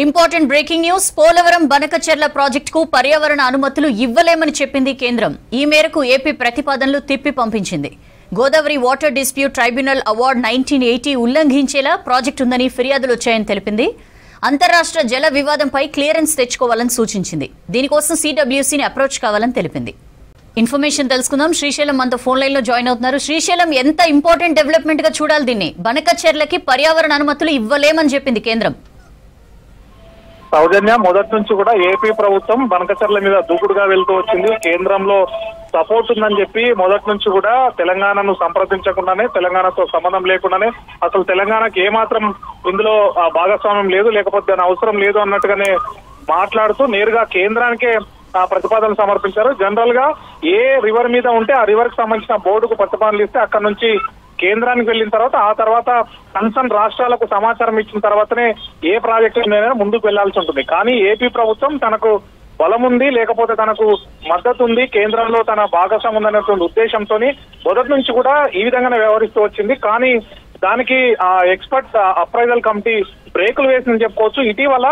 Important breaking news. Polavaram Banakacherla ప్రాజెక్టుకు పర్యావరణ అనుమతులు ఇవ్వలేమని చెప్పింది కేంద్రం. ఈ మేరకు ఏపీ ప్రతిపాదనలు తిప్పి పంపించింది. Godavari water dispute tribunal award 1980 ఉల్లంఘించేలా ప్రాజెక్టు ఉందని ఫిర్యాదులు వచ్చాయని తెలిపింది. అంతర్రాష్ట్ర జల వివాదంపై క్లియరెన్స్ తెచ్చుకోవాలని సూచించింది. దీనికోసం సిడబ్ల్యూసీని అప్రోచ్ కావాలని తెలిపింది. ఇన్ఫర్మేషన్ తెలుసుకుందాం. శ్రీశైలం మనతో ఫోన్ లైన్ లో జాయిన్ అవుతున్నారు. శ్రీశైలం, ఎంత ఇంపార్టెంట్ డెవలప్మెంట్ గా చూడాలి దీన్ని? బనకచెర్లకి పర్యావరణ అనుమతులు ఇవ్వలేమని చెప్పింది కేంద్రం. సౌజన్య, మొదటి నుంచి కూడా ఏపీ ప్రభుత్వం బనకచెర్ల మీద దూకుడుగా వెళ్తూ వచ్చింది. కేంద్రంలో సపోర్ట్ ఉందని చెప్పి మొదటి నుంచి కూడా తెలంగాణను సంప్రదించకుండానే, తెలంగాణతో సంబంధం లేకుండానే, అసలు తెలంగాణకి ఏమాత్రం ఇందులో భాగస్వామ్యం లేదు, లేకపోతే దాని అవసరం లేదు అన్నట్టుగానే మాట్లాడుతూ నేరుగా కేంద్రానికే ప్రతిపాదనలు సమర్పించారు. జనరల్ గా ఏ రివర్ మీద ఉంటే ఆ రివర్ కి సంబంధించిన బోర్డుకు ప్రతిపాదనలు ఇస్తే అక్కడ నుంచి కేంద్రానికి వెళ్ళిన తర్వాత ఆ తర్వాత కన్సర్న్ రాష్ట్రాలకు సమాచారం ఇచ్చిన తర్వాతనే ఏ ప్రాజెక్టు ముందుకు వెళ్లాల్సి ఉంటుంది. కానీ ఏపీ ప్రభుత్వం తనకు బలం ఉంది, లేకపోతే తనకు మద్దతు ఉంది, కేంద్రంలో తన భాగస్వామ్యం ఉందనేటువంటి ఉద్దేశంతో మొదటి నుంచి కూడా ఈ విధంగానే వ్యవహరిస్తూ వచ్చింది. కానీ దానికి ఎక్స్పర్ట్ అప్రైజల్ కమిటీ బ్రేకులు వేసిందని చెప్పుకోవచ్చు. ఇటీవల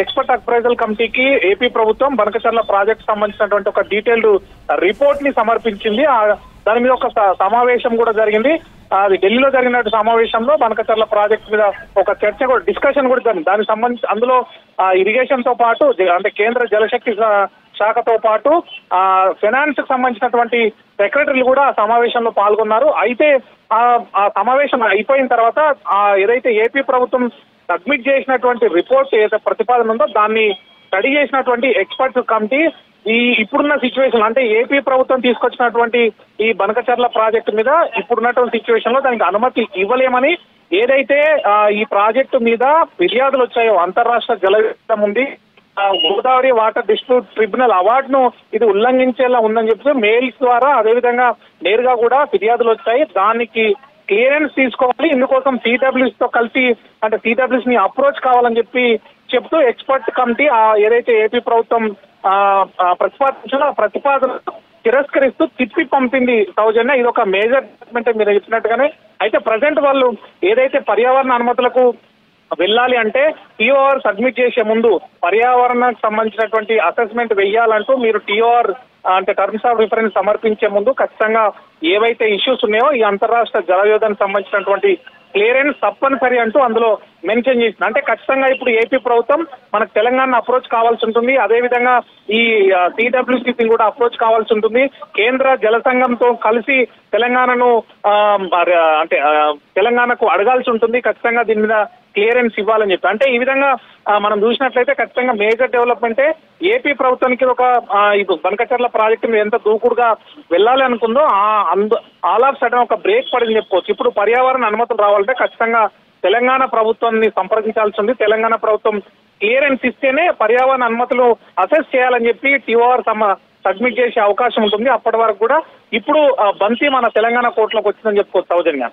ఎక్స్పర్ట్ అప్రైజల్ కమిటీకి ఏపీ ప్రభుత్వం బనకచెర్ల ప్రాజెక్ట్ సంబంధించినటువంటి ఒక డీటెయిల్డ్ రిపోర్ట్ ని సమర్పించింది. దాని మీద ఒక సమావేశం కూడా జరిగింది. అది ఢిల్లీలో జరిగిన సమావేశంలో బనకచెర్ల ప్రాజెక్ట్ మీద ఒక చర్చ కూడా, డిస్కషన్ కూడా జరిగింది. దానికి సంబంధించి అందులో ఇరిగేషన్ తో పాటు, అంటే కేంద్ర జలశక్తి శాఖతో పాటు ఫైనాన్స్ కి సంబంధించినటువంటి సెక్రటరీలు కూడా ఆ సమావేశంలో పాల్గొన్నారు. అయితే ఆ సమావేశం అయిపోయిన తర్వాత ఏదైతే ఏపీ ప్రభుత్వం సబ్మిట్ చేసినటువంటి రిపోర్ట్ ఏదైతే ప్రతిపాదన ఉందో దాన్ని స్టడీ చేసినటువంటి ఎక్స్పర్ట్ కమిటీ ఇప్పుడున్న సిచ్యువేషన్, అంటే ఏపీ ప్రభుత్వం తీసుకొచ్చినటువంటి ఈ బనకచెర్ల ప్రాజెక్టు మీద ఇప్పుడున్నటువంటి సిచ్యువేషన్ లో దానికి అనుమతి ఇవ్వలేమని, ఏదైతే ఈ ప్రాజెక్టు మీద ఫిర్యాదులు వచ్చాయో, అంతర్రాష్ట్ర జల వివాదం ఉంది, గోదావరి వాటర్ డిస్ప్యూట్ ట్రిబ్యునల్ అవార్డును ఇది ఉల్లంఘించేలా ఉందని చెప్తూ మెయిల్స్ ద్వారా, అదేవిధంగా నేరుగా కూడా ఫిర్యాదులు వచ్చాయి. దానికి క్లియరెన్స్ తీసుకోవాలి, ఇందుకోసం సిడబ్ల్యూస్ తో కలిసి, అంటే సిడబ్ల్యూస్ ని అప్రోచ్ కావాలని చెప్తూ ఎక్స్పర్ట్ కమిటీ ఏదైతే ఏపీ ప్రభుత్వం ప్రతిపాదించిన ప్రతిపాదన తిరస్కరిస్తూ తిప్పి పంపింది. సౌజన్య, ఇది ఒక మేజర్ డెవలప్మెంట్ మీరు చెప్పినట్టుగానే. అయితే ప్రజెంట్ వాళ్ళు ఏదైతే పర్యావరణ అనుమతులకు వెళ్ళాలి అంటే టీఓఆర్ సబ్మిట్ చేసే ముందు పర్యావరణానికి సంబంధించినటువంటి అసెస్మెంట్ వెయ్యాలంటూ మీరు టీఓఆర్ అంటే టర్మ్స్ ఆఫ్ రిఫరెన్స్ సమర్పించే ముందు ఖచ్చితంగా ఏవైతే ఇష్యూస్ ఉన్నాయో ఈ అంతర్రాష్ట్ర జల వివాదానికి సంబంధించినటువంటి క్లియరెన్స్ తప్పనిసరి అంటూ అందులో మెన్షన్ చేసింది. అంటే ఖచ్చితంగా ఇప్పుడు ఏపీ ప్రభుత్వం మనకు తెలంగాణ అప్రోచ్ కావాల్సి ఉంటుంది, అదేవిధంగా ఈ సిడబ్ల్యూసీని కూడా అప్రోచ్ కావాల్సి ఉంటుంది, కేంద్ర జల సంఘంతో కలిసి తెలంగాణను అంటే తెలంగాణకు అడగాల్సి ఉంటుంది, ఖచ్చితంగా దీని మీద క్లియరెన్స్ ఇవ్వాలని చెప్పి. అంటే ఈ విధంగా మనం చూసినట్లయితే ఖచ్చితంగా మేజర్ డెవలప్మెంటే. ఏపీ ప్రభుత్వానికి ఒక బనకచెర్ల ప్రాజెక్టు మీద ఎంత దూకుడుగా వెళ్ళాలి అనుకుందో ఆల్ ఆఫ్ సడన్ ఒక బ్రేక్ పడింది చెప్పుకోవచ్చు. ఇప్పుడు పర్యావరణ అనుమతులు రావాలంటే ఖచ్చితంగా తెలంగాణ ప్రభుత్వాన్ని సంప్రదించాల్సి ఉంది. తెలంగాణ ప్రభుత్వం క్లియరెన్స్ ఇస్తేనే పర్యావరణ అనుమతులు అసెస్ చేయాలని చెప్పి టీఓఆర్ సబ్మిట్ చేసే అవకాశం ఉంటుంది. అప్పటి వరకు కూడా ఇప్పుడు బంతి మన తెలంగాణ కోర్టులోకి వచ్చిందని చెప్పుకోవచ్చు. సౌజన్య.